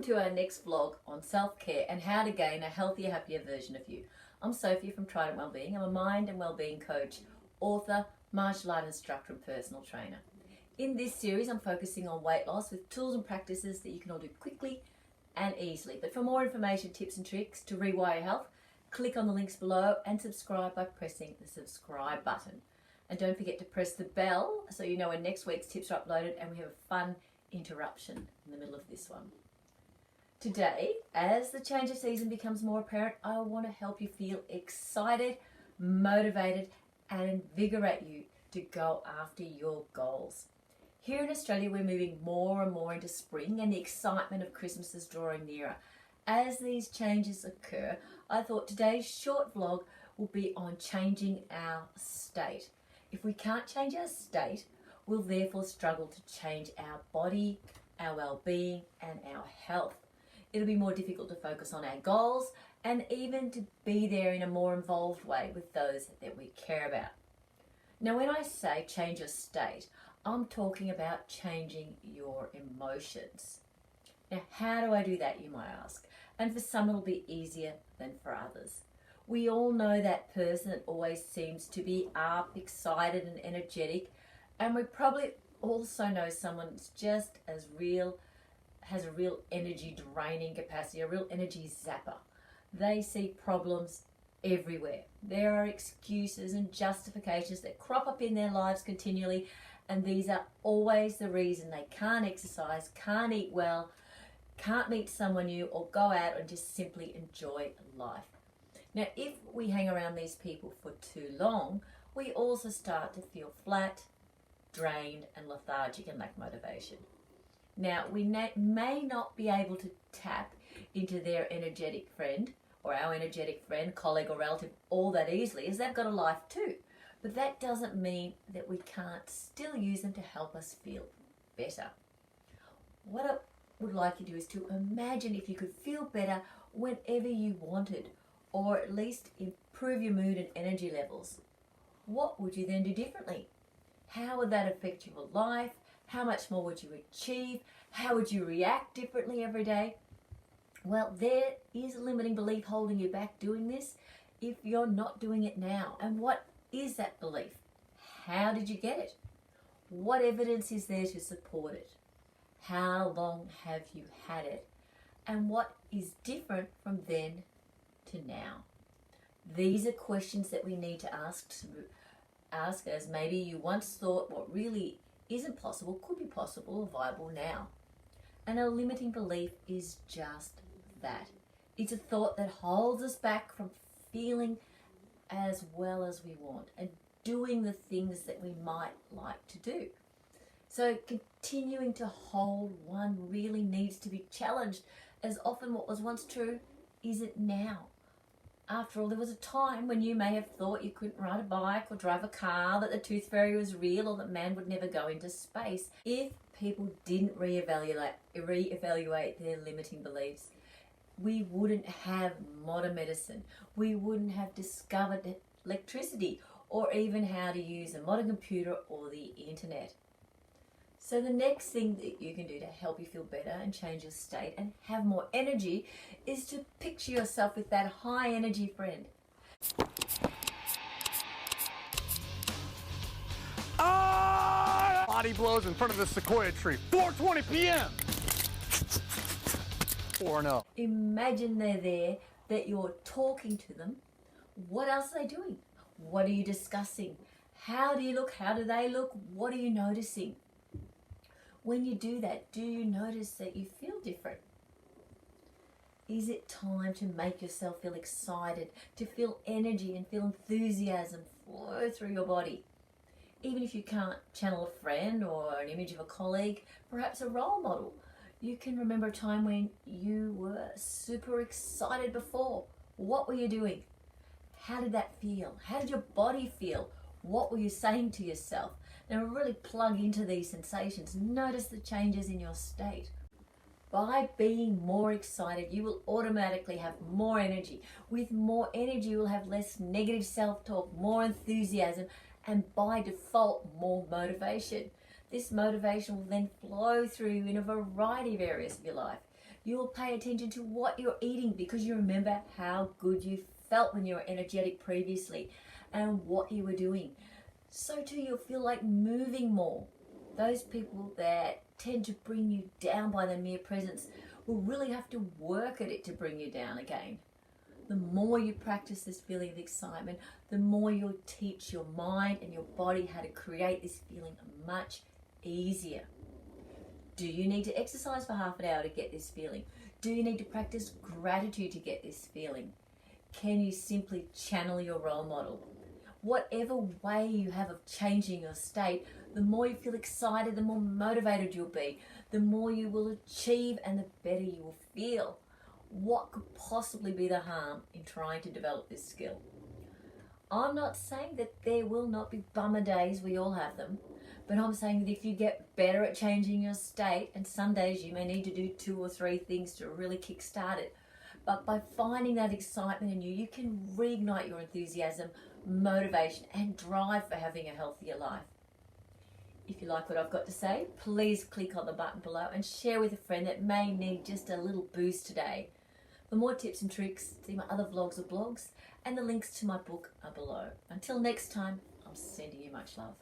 Welcome to our next vlog on self-care and how to gain a healthier, happier version of you. I'm Sophie from Trident Wellbeing. I'm a mind and wellbeing coach, author, martial art instructor and personal trainer. In this series, I'm focusing on weight loss with tools and practices that you can all do quickly and easily. But for more information, tips and tricks to rewire your health, click on the links below and subscribe by pressing the subscribe button. And don't forget to press the bell so you know when next week's tips are uploaded and we have a fun interruption in the middle of this one. Today, as the change of season becomes more apparent, I want to help you feel excited, motivated and invigorate you to go after your goals. Here in Australia, we're moving more and more into spring and the excitement of Christmas is drawing nearer. As these changes occur, I thought today's short vlog will be on changing our state. If we can't change our state, we'll therefore struggle to change our body, our well-being and our health. It'll be more difficult to focus on our goals and even to be there in a more involved way with those that we care about. Now, when I say change your state, I'm talking about changing your emotions. Now, how do I do that, you might ask? And for some, it'll be easier than for others. We all know that person that always seems to be up, excited and energetic. And we probably also know someone that's just as real, has a real energy draining capacity, a real energy zapper. They see problems everywhere. There are excuses and justifications that crop up in their lives continually, and these are always the reason they can't exercise, can't eat well, can't meet someone new, or go out and just simply enjoy life. Now, if we hang around these people for too long, we also start to feel flat, drained and lethargic and lack motivation. Now, we may not be able to tap into their energetic friend or our energetic friend, colleague or relative all that easily, as they've got a life too. But that doesn't mean that we can't still use them to help us feel better. What I would like you to do is to imagine if you could feel better whenever you wanted, or at least improve your mood and energy levels. What would you then do differently? How would that affect your life? How much more would you achieve? How would you react differently every day? Well, there is a limiting belief holding you back doing this if you're not doing it now. And what is that belief? How did you get it? What evidence is there to support it? How long have you had it? And what is different from then to now? These are questions that we need to ask as maybe you once thought what really isn't possible could be possible or viable now. And a limiting belief is just that. It's a thought that holds us back from feeling as well as we want and doing the things that we might like to do. So continuing to hold one really needs to be challenged, as often what was once true isn't now. After all, there was a time when you may have thought you couldn't ride a bike or drive a car, that the tooth fairy was real, or that man would never go into space. If people didn't reevaluate their limiting beliefs, we wouldn't have modern medicine. We wouldn't have discovered electricity or even how to use a modern computer or the internet. So the next thing that you can do to help you feel better and change your state and have more energy is to picture yourself with that high energy friend. Body blows in front of the sequoia tree, 4:20 p.m. 4-0. Imagine they're there, that you're talking to them. What else are they doing? What are you discussing? How do you look? How do they look? What are you noticing? When you do that, do you notice that you feel different? Is it time to make yourself feel excited, to feel energy and feel enthusiasm flow through your body? Even if you can't channel a friend or an image of a colleague, perhaps a role model, you can remember a time when you were super excited before. What were you doing? How did that feel? How did your body feel? What were you saying to yourself? Now really plug into these sensations. Notice the changes in your state. By being more excited, you will automatically have more energy. With more energy, you will have less negative self-talk, more enthusiasm, and by default, more motivation. This motivation will then flow through in a variety of areas of your life. You will pay attention to what you're eating because you remember how good you felt when you were energetic previously and what you were doing. So too, you'll feel like moving more. Those people that tend to bring you down by their mere presence will really have to work at it to bring you down again. The more you practice this feeling of excitement, the more you'll teach your mind and your body how to create this feeling much easier. Do you need to exercise for half an hour to get this feeling? Do you need to practice gratitude to get this feeling? Can you simply channel your role model? Whatever way you have of changing your state, the more you feel excited, the more motivated you'll be, the more you will achieve and the better you will feel. What could possibly be the harm in trying to develop this skill? I'm not saying that there will not be bummer days, we all have them, but I'm saying that if you get better at changing your state, and some days you may need to do 2 or 3 things to really kickstart it, but by finding that excitement in you, you can reignite your enthusiasm, motivation, and drive for having a healthier life. If you like what I've got to say, please click on the button below and share with a friend that may need just a little boost today. For more tips and tricks, see my other vlogs or blogs, and the links to my book are below. Until next time, I'm sending you much love.